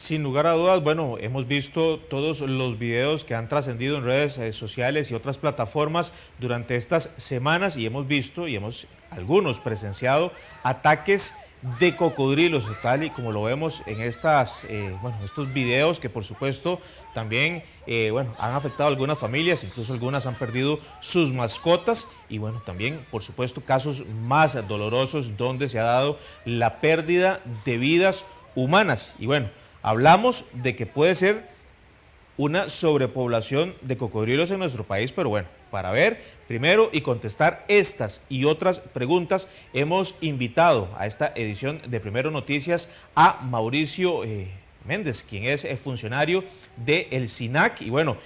Sin lugar a dudas, bueno, hemos visto todos los videos que han trascendido en redes sociales y otras plataformas durante estas semanas y hemos visto y hemos algunos presenciado ataques de cocodrilos, tal y como lo vemos en estos videos que por supuesto también han afectado a algunas familias, incluso algunas han perdido sus mascotas y bueno, también por supuesto casos más dolorosos donde se ha dado la pérdida de vidas humanas. Y bueno, hablamos de que puede ser una sobrepoblación de cocodrilos en nuestro país, pero bueno, para ver primero y contestar estas y otras preguntas, hemos invitado a esta edición de Primero Noticias a Mauricio Méndez, quien es funcionario del SINAC y bueno,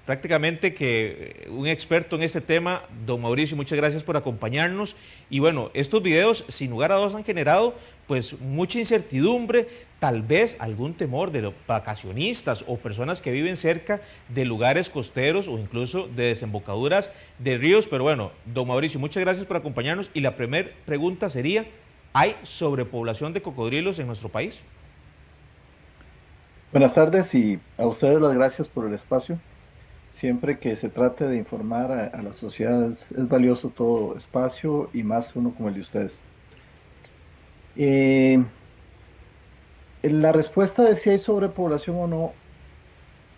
prácticamente que un experto en este tema. Don Mauricio, muchas gracias por acompañarnos. Y bueno, estos videos sin lugar a dudas han generado pues mucha incertidumbre, tal vez algún temor de los vacacionistas o personas que viven cerca de lugares costeros o incluso de desembocaduras de ríos. Pero bueno, don Mauricio, muchas gracias por acompañarnos. Y la primera pregunta sería, ¿hay sobrepoblación de cocodrilos en nuestro país? Buenas tardes y a ustedes las gracias por el espacio. Siempre que se trate de informar a la sociedad es valioso todo espacio y más uno como el de ustedes. Eh, la respuesta de si hay sobrepoblación o no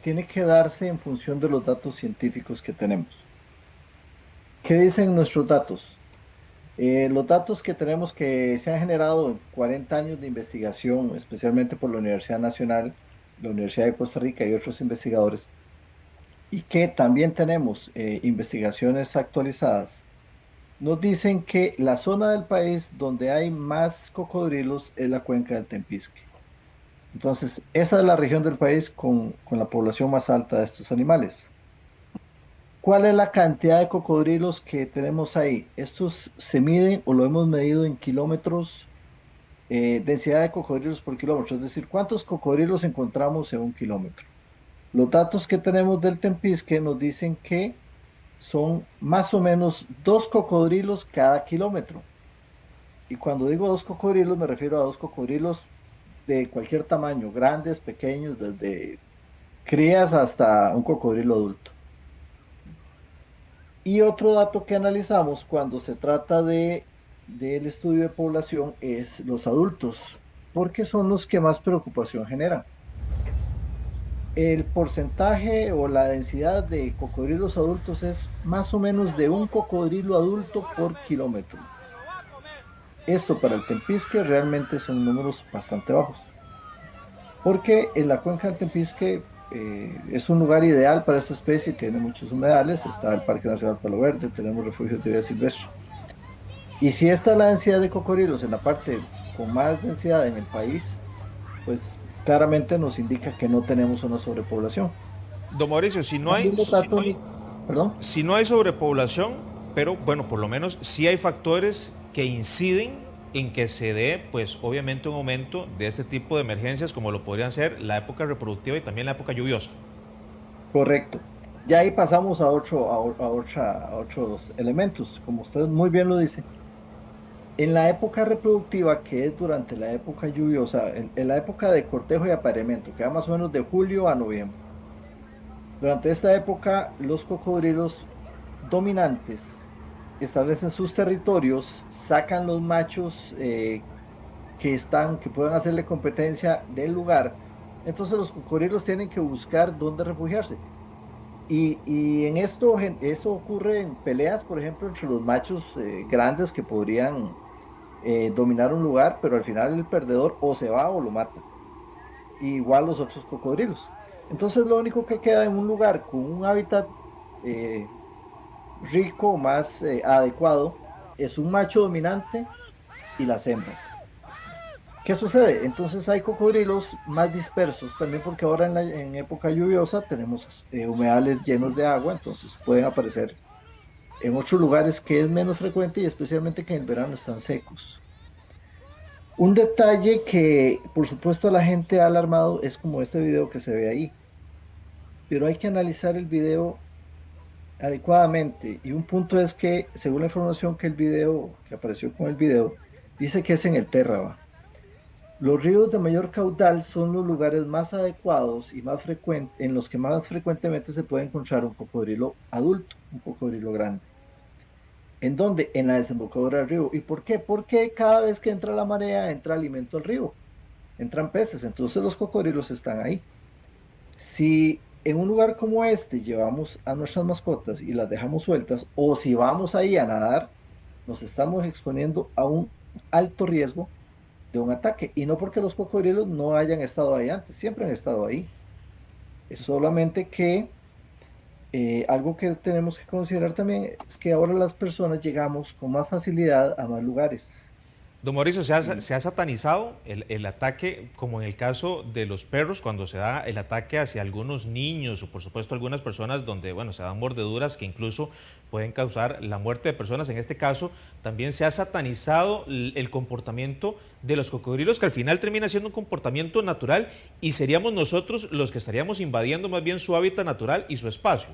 tiene que darse en función de los datos científicos que tenemos. ¿Qué dicen nuestros datos? Los datos que tenemos que se han generado en 40 años de investigación, especialmente por la Universidad Nacional, la Universidad de Costa Rica y otros investigadores, y que también tenemos investigaciones actualizadas, nos dicen que la zona del país donde hay más cocodrilos es la cuenca del Tempisque. Entonces, esa es la región del país con la población más alta de estos animales. ¿Cuál es la cantidad de cocodrilos que tenemos ahí? Estos se miden o lo hemos medido en kilómetros, densidad de cocodrilos por kilómetro, es decir, ¿cuántos cocodrilos encontramos en un kilómetro? Los datos que tenemos del Tempisque nos dicen que son más o menos 2 cocodrilos cada kilómetro. Y cuando digo 2 cocodrilos, me refiero a 2 cocodrilos de cualquier tamaño, grandes, pequeños, desde crías hasta un cocodrilo adulto. Y otro dato que analizamos cuando se trata del estudio de población es los adultos, porque son los que más preocupación generan. El porcentaje o la densidad de cocodrilos adultos es más o menos de un cocodrilo adulto por kilómetro. Esto para el Tempisque realmente son números bastante bajos, porque en la cuenca del Tempisque es un lugar ideal para esta especie, tiene muchos humedales, está el Parque Nacional Palo Verde, tenemos refugios de vida silvestre. Y si esta es la densidad de cocodrilos en la parte con más densidad en el país, pues claramente nos indica que no tenemos una sobrepoblación. Don Mauricio, También los datos, perdón. si no hay sobrepoblación, pero bueno, por lo menos sí hay factores que inciden en que se dé, pues obviamente un aumento de este tipo de emergencias como lo podrían ser la época reproductiva y también la época lluviosa. Correcto. Ya ahí pasamos a otros elementos, como usted muy bien lo dice. En la época reproductiva, que es durante la época lluviosa, en la época de cortejo y apareamiento, que va más o menos de julio a noviembre. Durante esta época, los cocodrilos dominantes establecen sus territorios, sacan los machos que puedan hacerle competencia del lugar. Entonces los cocodrilos tienen que buscar dónde refugiarse. Y en esto, eso ocurre en peleas, por ejemplo, entre los machos grandes que podrían dominar un lugar, pero al final el perdedor o se va o lo mata. Igual los otros cocodrilos. Entonces lo único que queda en un lugar con un hábitat eh, rico, más adecuado, es un macho dominante y las hembras. ¿Qué sucede? Entonces hay cocodrilos más dispersos, también porque ahora en época lluviosa tenemos humedales llenos de agua, entonces pueden aparecer en otros lugares que es menos frecuente y especialmente que en el verano están secos. Un detalle que por supuesto a la gente ha alarmado es como este video que se ve ahí, pero hay que analizar el video adecuadamente y un punto es que según la información que el video, que apareció con el video, dice que es en el Terraba. Los ríos de mayor caudal son los lugares más adecuados y más frecuentes, en los que más frecuentemente se puede encontrar un cocodrilo adulto, un cocodrilo grande. ¿En dónde? En la desembocadura del río. ¿Y por qué? Porque cada vez que entra la marea, entra alimento al río, entran peces, entonces los cocodrilos están ahí. Si en un lugar como este llevamos a nuestras mascotas y las dejamos sueltas, o si vamos ahí a nadar, nos estamos exponiendo a un alto riesgo de un ataque. Y no porque los cocodrilos no hayan estado ahí antes, siempre han estado ahí. Es solamente que algo que tenemos que considerar también es que ahora las personas llegamos con más facilidad a más lugares. Don Mauricio, Y se ha satanizado el ataque, como en el caso de los perros, cuando se da el ataque hacia algunos niños o por supuesto algunas personas donde, bueno, se dan mordeduras que incluso pueden causar la muerte de personas. En este caso, también se ha satanizado el comportamiento de los cocodrilos, que al final termina siendo un comportamiento natural y seríamos nosotros los que estaríamos invadiendo más bien su hábitat natural y su espacio.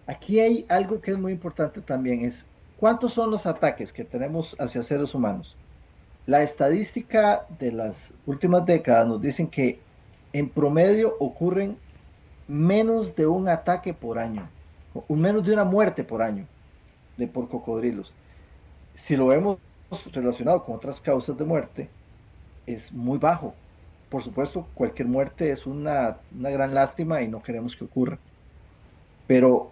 aquí hay algo que es muy importante también, es cuántos son los ataques que tenemos hacia seres humanos. La estadística de las últimas décadas nos dicen que en promedio ocurren menos de un ataque por año, menos de una muerte por año por cocodrilos. Si lo vemos relacionado con otras causas de muerte, es muy bajo. Por supuesto, cualquier muerte es una gran lástima y no queremos que ocurra. Pero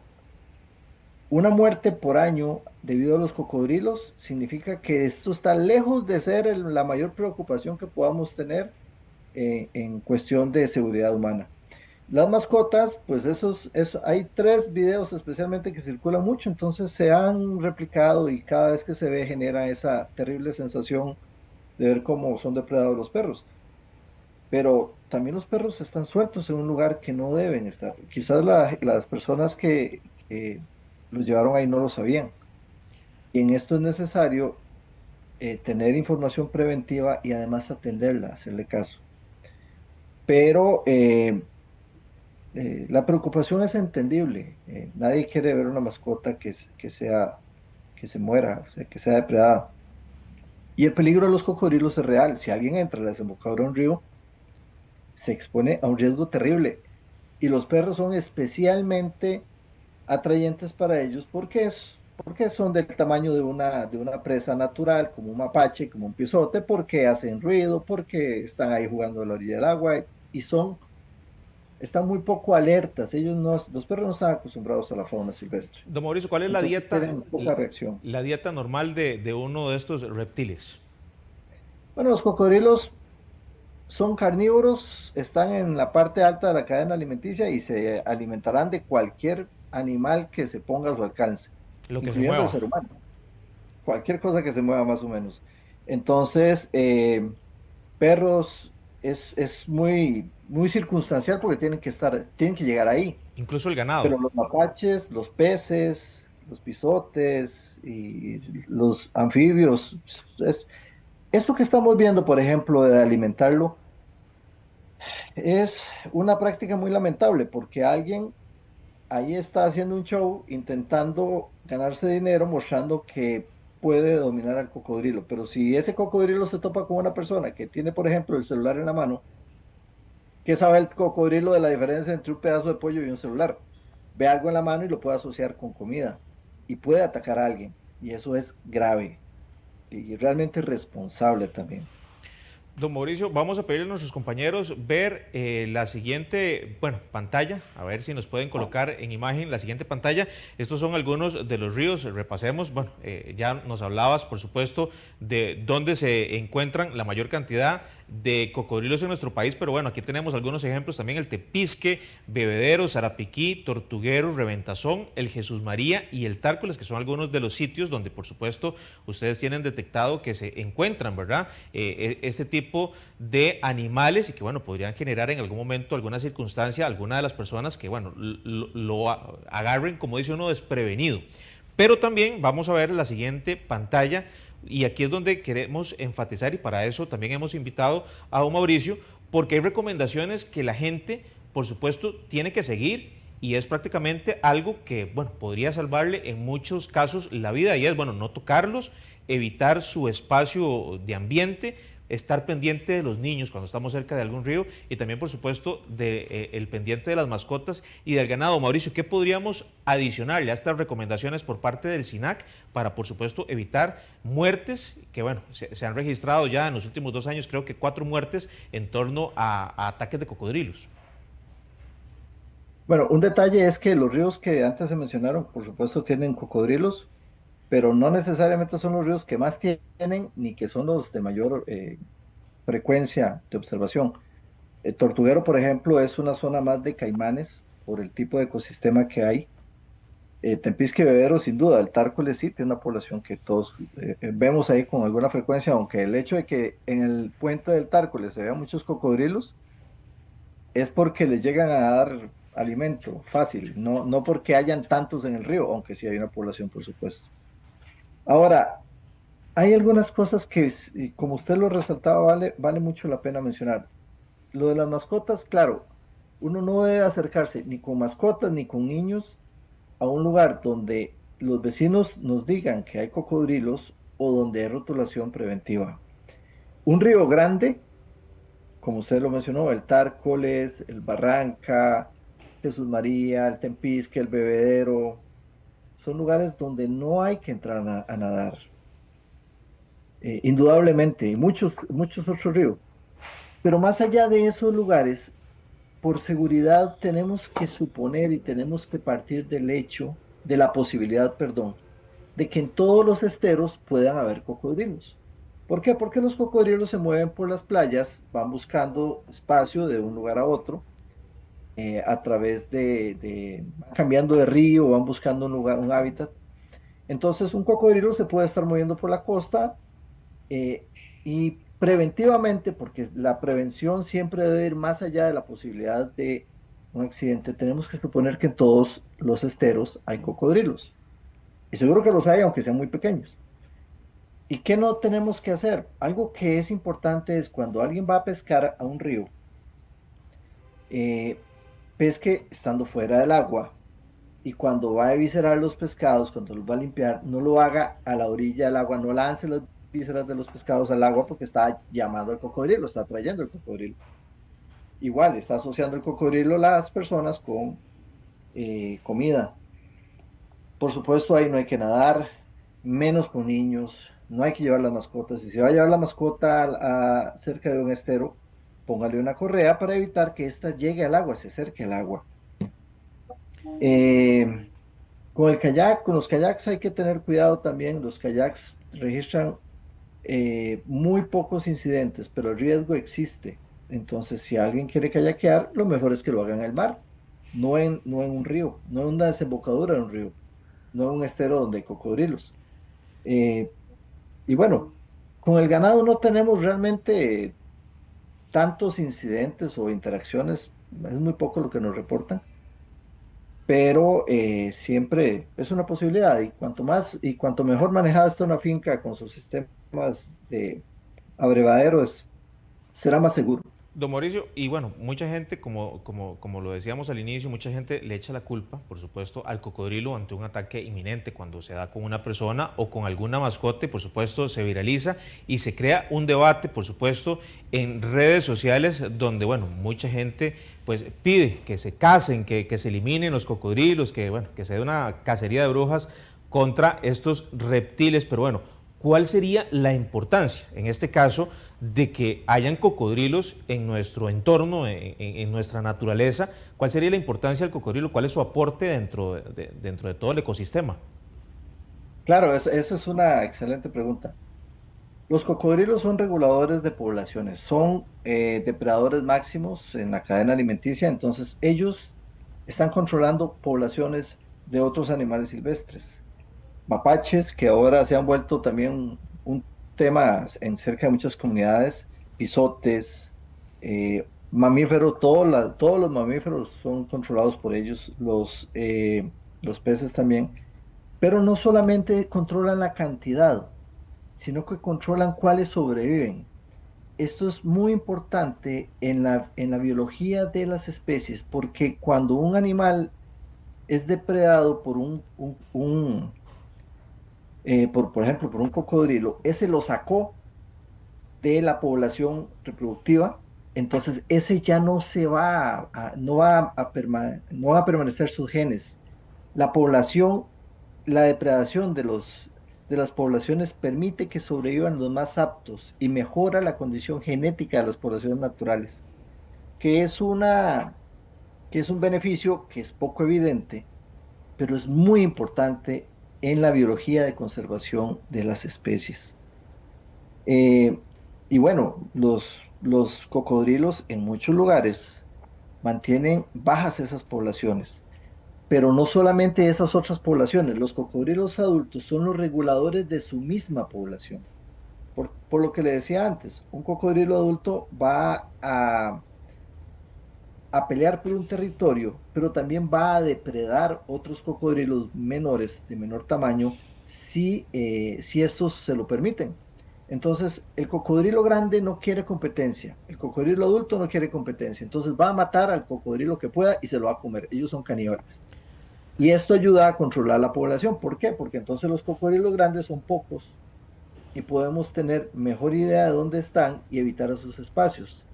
una muerte por año debido a los cocodrilos significa que esto está lejos de ser la mayor preocupación que podamos tener en cuestión de seguridad humana. Las mascotas, pues hay 3 videos especialmente que circulan mucho, entonces se han replicado y cada vez que se ve genera esa terrible sensación de ver cómo son depredados los perros. Pero también los perros están sueltos en un lugar que no deben estar. Quizás las personas que los llevaron ahí no lo sabían. Y en esto es necesario tener información preventiva y además atenderla, hacerle caso. Pero la preocupación es entendible. Nadie quiere ver una mascota que se muera, o sea, que sea depredada. Y el peligro de los cocodrilos es real. Si alguien entra a la desembocadura de un río, se expone a un riesgo terrible. Y los perros son especialmente atrayentes para ellos porque son del tamaño de una presa natural, como un mapache, como un pisote, porque hacen ruido, porque están ahí jugando a la orilla del agua y están muy poco alertas. Los perros no están acostumbrados a la fauna silvestre. Don Mauricio, ¿cuál es Entonces tienen poca reacción. la dieta normal de uno de estos reptiles? Bueno, los cocodrilos son carnívoros, están en la parte alta de la cadena alimenticia y se alimentarán de cualquier animal que se ponga a su alcance, Lo que se incluyendo el mueva. ser humano. Cualquier cosa que se mueva más o menos. Entonces, perros es muy circunstancial porque tienen que llegar ahí. Incluso el ganado. Pero los mapaches, los peces, los pisotes y los anfibios, esto que estamos viendo, por ejemplo, de alimentarlo, es una práctica muy lamentable porque alguien ahí está haciendo un show intentando ganarse dinero mostrando que puede dominar al cocodrilo. Pero si ese cocodrilo se topa con una persona que tiene, por ejemplo, el celular en la mano, ¿qué sabe el cocodrilo de la diferencia entre un pedazo de pollo y un celular? Ve algo en la mano y lo puede asociar con comida y puede atacar a alguien. Y eso es grave y realmente responsable también. Don Mauricio, vamos a pedirle a nuestros compañeros ver la siguiente, bueno, pantalla, a ver si nos pueden colocar en imagen la siguiente pantalla. Estos son algunos de los ríos, repasemos. Bueno, ya nos hablabas, por supuesto, de dónde se encuentran la mayor cantidad de cocodrilos en nuestro país, pero bueno, aquí tenemos algunos ejemplos también: el Tepisque, Bebedero, Sarapiquí, Tortuguero, Reventazón, el Jesús María y el Tárcoles, que son algunos de los sitios donde, por supuesto, ustedes tienen detectado que se encuentran, ¿verdad? Este tipo de animales y que, bueno, podrían generar en algún momento alguna circunstancia, alguna de las personas que, bueno, lo agarren, como dice uno, desprevenido. Pero también vamos a ver la siguiente pantalla y aquí es donde queremos enfatizar y para eso también hemos invitado a don Mauricio, porque hay recomendaciones que la gente, por supuesto, tiene que seguir y es prácticamente algo que, bueno, podría salvarle en muchos casos la vida y es, bueno, no tocarlos, evitar su espacio de ambiente, estar pendiente de los niños cuando estamos cerca de algún río y también, por supuesto, el pendiente de las mascotas y del ganado. Mauricio, ¿qué podríamos adicionarle a estas recomendaciones por parte del SINAC para, por supuesto, evitar muertes? Que bueno, se han registrado ya en los últimos 2 años, creo que 4 muertes en torno a ataques de cocodrilos. Bueno, un detalle es que los ríos que antes se mencionaron, por supuesto, tienen cocodrilos, pero no necesariamente son los ríos que más tienen ni que son los de mayor frecuencia de observación. El Tortuguero, por ejemplo, es una zona más de caimanes por el tipo de ecosistema que hay. Tempisque Bebero, sin duda, el Tárcoles sí tiene una población que todos vemos ahí con alguna frecuencia, aunque el hecho de que en el puente del Tárcoles se vean muchos cocodrilos es porque les llegan a dar alimento fácil, no porque hayan tantos en el río, aunque sí hay una población, por supuesto. Ahora, hay algunas cosas que, y como usted lo resaltaba, vale mucho la pena mencionar. Lo de las mascotas, claro, uno no debe acercarse ni con mascotas ni con niños a un lugar donde los vecinos nos digan que hay cocodrilos o donde hay rotulación preventiva. Un río grande, como usted lo mencionó, el Tárcoles, el Barranca, Jesús María, el Tempisque, el Bebedero, son lugares donde no hay que entrar a nadar. Indudablemente, y muchos otros ríos. Pero más allá de esos lugares, por seguridad tenemos que suponer y tenemos que partir del hecho, de la posibilidad, perdón, de que en todos los esteros puedan haber cocodrilos. ¿Por qué? Porque los cocodrilos se mueven por las playas, van buscando espacio de un lugar a otro, a través van cambiando de río, van buscando un lugar, un hábitat. Entonces, un cocodrilo se puede estar moviendo por la costa, y preventivamente, porque la prevención siempre debe ir más allá de la posibilidad de un accidente, tenemos que suponer que en todos los esteros hay cocodrilos. Y seguro que los hay, aunque sean muy pequeños. ¿Y qué no tenemos que hacer? Algo que es importante es cuando alguien va a pescar a un río, eh, pesque estando fuera del agua. Y cuando va a eviscerar los pescados, cuando los va a limpiar, no lo haga a la orilla del agua, no lance las vísceras de los pescados al agua porque está llamando al cocodrilo, está trayendo el cocodrilo. Igual, está asociando el cocodrilo a las personas con comida. Por supuesto, ahí no hay que nadar, menos con niños, no hay que llevar las mascotas. Si se va a llevar la mascota cerca de un estero, póngale una correa para evitar que ésta llegue al agua, se acerque al agua. Eh, con el kayak, con los kayaks hay que tener cuidado también. Los kayaks registran muy pocos incidentes, pero el riesgo existe. Entonces, si alguien quiere kayakear, lo mejor es que lo haga en el mar, no en un río, no en una desembocadura de un río, no en un estero donde hay cocodrilos. Eh, y bueno, con el ganado no tenemos realmente tantos incidentes o interacciones, es muy poco lo que nos reportan, pero siempre es una posibilidad y cuanto más y cuanto mejor manejada está una finca con sus sistemas de abrevadero, será más seguro. Don Mauricio, y bueno, mucha gente, como lo decíamos al inicio, mucha gente le echa la culpa, por supuesto, al cocodrilo ante un ataque inminente cuando se da con una persona o con alguna mascota, y por supuesto se viraliza y se crea un debate, por supuesto, en redes sociales donde, bueno, mucha gente pues pide que se casen, que se eliminen los cocodrilos, que, bueno, que se dé una cacería de brujas contra estos reptiles, pero bueno, ¿cuál sería la importancia, en este caso, de que hayan cocodrilos en nuestro entorno, en nuestra naturaleza? ¿Cuál sería la importancia del cocodrilo? ¿Cuál es su aporte dentro de todo el ecosistema? Claro, eso es una excelente pregunta. Los cocodrilos son reguladores de poblaciones, son depredadores máximos en la cadena alimenticia, entonces ellos están controlando poblaciones de otros animales silvestres. Mapaches, que ahora se han vuelto también un tema en cerca de muchas comunidades, pisotes, mamíferos, todos los mamíferos son controlados por ellos, los peces también, pero no solamente controlan la cantidad, sino que controlan cuáles sobreviven. Esto es muy importante en la biología de las especies, porque cuando un animal es depredado por por ejemplo, por un cocodrilo, ese lo sacó de la población reproductiva. Entonces ese ya no se va no va a no va a permanecer sus genes. La población, la depredación de las poblaciones permite que sobrevivan los más aptos y mejora la condición genética de las poblaciones naturales, que es que es un beneficio que es poco evidente, pero es muy importante en la biología de conservación de las especies. Eh, y bueno, los cocodrilos en muchos lugares mantienen bajas esas poblaciones, pero no solamente esas otras poblaciones, los cocodrilos adultos son los reguladores de su misma población. Por lo que le decía antes, un cocodrilo adulto va a pelear por un territorio, pero también va a depredar otros cocodrilos menores, de menor tamaño, si estos se lo permiten. Entonces, el cocodrilo grande no quiere competencia, el cocodrilo adulto no quiere competencia, entonces va a matar al cocodrilo que pueda y se lo va a comer. Ellos son caníbales. Y esto ayuda a controlar la población. ¿Por qué? Porque entonces los cocodrilos grandes son pocos y podemos tener mejor idea de dónde están y evitar esos espacios.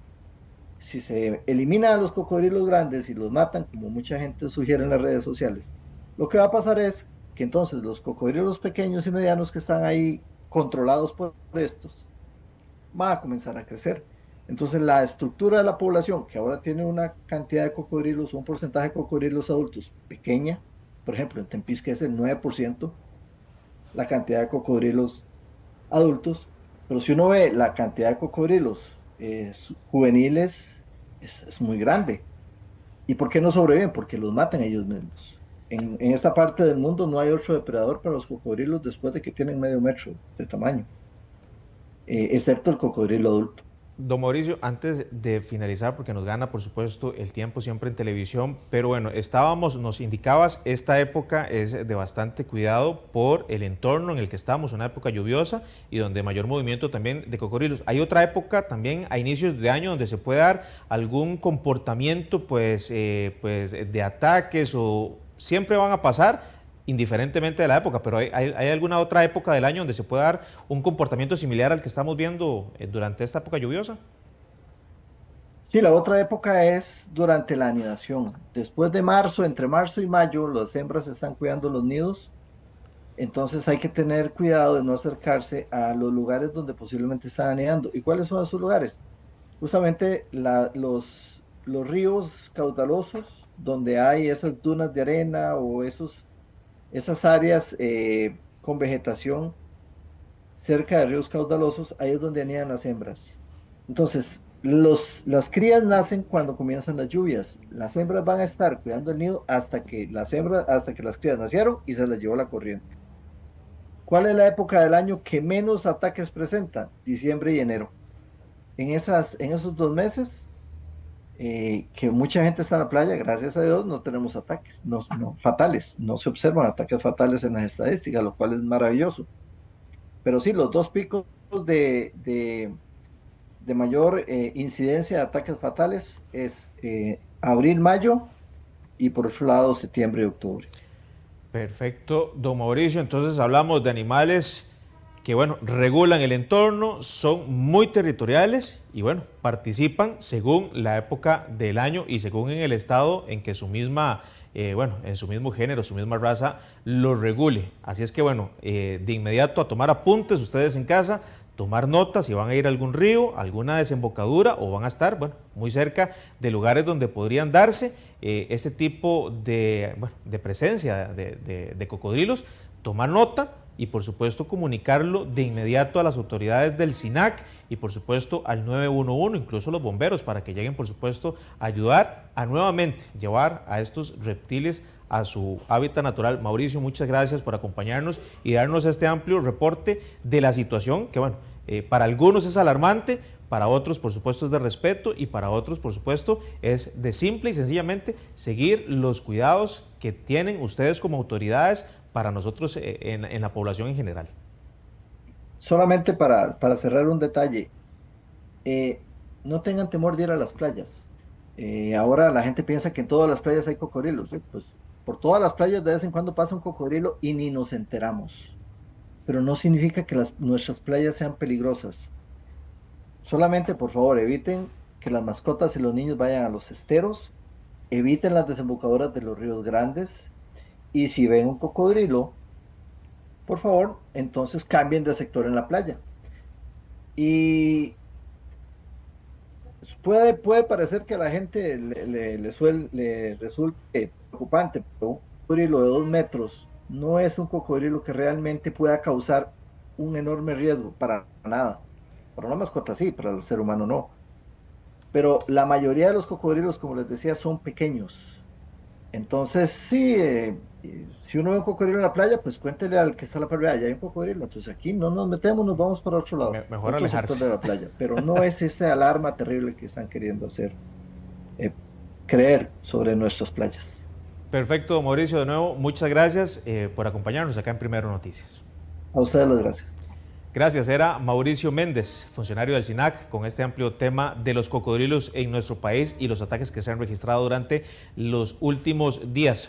Si se elimina a los cocodrilos grandes y los matan, como mucha gente sugiere en las redes sociales, lo que va a pasar es que entonces los cocodrilos pequeños y medianos que están ahí controlados por estos van a comenzar a crecer. Entonces la estructura de la población, que ahora tiene una cantidad de cocodrilos, un porcentaje de cocodrilos adultos pequeña, por ejemplo en Tempisque es el 9%, la cantidad de cocodrilos adultos, pero si uno ve la cantidad de cocodrilos juveniles es muy grande. ¿Y por qué no sobreviven? Porque los matan ellos mismos. En esta parte del mundo no hay otro depredador para los cocodrilos después de que tienen medio metro de tamaño, excepto el cocodrilo adulto. Don Mauricio, antes de finalizar, porque nos gana, por supuesto, el tiempo siempre en televisión, pero bueno, nos indicabas, esta época es de bastante cuidado por el entorno en el que estamos, una época lluviosa y donde mayor movimiento también de cocodrilos. Hay otra época también a inicios de año donde se puede dar algún comportamiento, pues de ataques o siempre van a pasar indiferentemente de la época, pero ¿hay alguna otra época del año donde se pueda dar un comportamiento similar al que estamos viendo durante esta época lluviosa? Sí, la otra época es durante la anidación. Después de marzo, entre marzo y mayo, las hembras están cuidando los nidos. Entonces hay que tener cuidado de no acercarse a los lugares donde posiblemente están anidando. ¿Y cuáles son esos lugares? Justamente los ríos caudalosos, donde hay esas dunas de arena o esas áreas con vegetación cerca de ríos caudalosos, ahí es donde anidan las hembras. Entonces, las crías nacen cuando comienzan las lluvias. Las hembras van a estar cuidando el nido hasta que las crías nacieron y se las llevó la corriente. ¿Cuál es la época del año que menos ataques presenta? Diciembre y enero. En esos 2 meses, que mucha gente está en la playa, gracias a Dios, no tenemos ataques fatales. No se observan ataques fatales en las estadísticas, lo cual es maravilloso. Pero sí, los dos picos de, de, de mayor incidencia de ataques fatales es abril, mayo y por otro lado septiembre y octubre. Perfecto, don Mauricio. Entonces hablamos de animales que, bueno, regulan el entorno, son muy territoriales y, bueno, participan según la época del año y según en el estado en que su misma, en su mismo género, su misma raza, lo regule. Así es que, bueno, de inmediato a tomar apuntes ustedes en casa, tomar notas si van a ir a algún río, alguna desembocadura o van a estar, bueno, muy cerca de lugares donde podrían darse este tipo de presencia de cocodrilos, tomar nota y por supuesto comunicarlo de inmediato a las autoridades del SINAC y por supuesto al 911, incluso los bomberos, para que lleguen por supuesto a ayudar a nuevamente llevar a estos reptiles a su hábitat natural. Mauricio, muchas gracias por acompañarnos y darnos este amplio reporte de la situación que, bueno, para algunos es alarmante, para otros por supuesto es de respeto y para otros por supuesto es de simple y sencillamente seguir los cuidados que tienen ustedes como autoridades para nosotros en la población en general. Solamente para cerrar un detalle, eh, no tengan temor de ir a las playas. Ahora la gente piensa que en todas las playas hay cocodrilos. ¿Sí? Pues por todas las playas de vez en cuando pasa un cocodrilo y ni nos enteramos. Pero no significa que nuestras playas sean peligrosas. Solamente, por favor, eviten que las mascotas y los niños vayan a los esteros, eviten las desembocaduras de los ríos grandes y si ven un cocodrilo, por favor, entonces cambien de sector en la playa. Y puede parecer que a la gente le resulte preocupante, pero un cocodrilo de 2 metros no es un cocodrilo que realmente pueda causar un enorme riesgo para nada. Para una mascota sí, para el ser humano no. Pero la mayoría de los cocodrilos, como les decía, son pequeños. Entonces, sí, si uno ve un cocodrilo en la playa, pues cuéntele al que está a la playa, ya hay un cocodrilo. Entonces aquí no nos metemos, nos vamos para otro lado, Mejor otro sector alejarse. de la playa. Pero no es esa alarma terrible que están queriendo hacer, eh, creer sobre nuestras playas. Perfecto, Mauricio, de nuevo, muchas gracias por acompañarnos acá en Primero Noticias. A ustedes las gracias. Gracias, era Mauricio Méndez, funcionario del SINAC, con este amplio tema de los cocodrilos en nuestro país y los ataques que se han registrado durante los últimos días.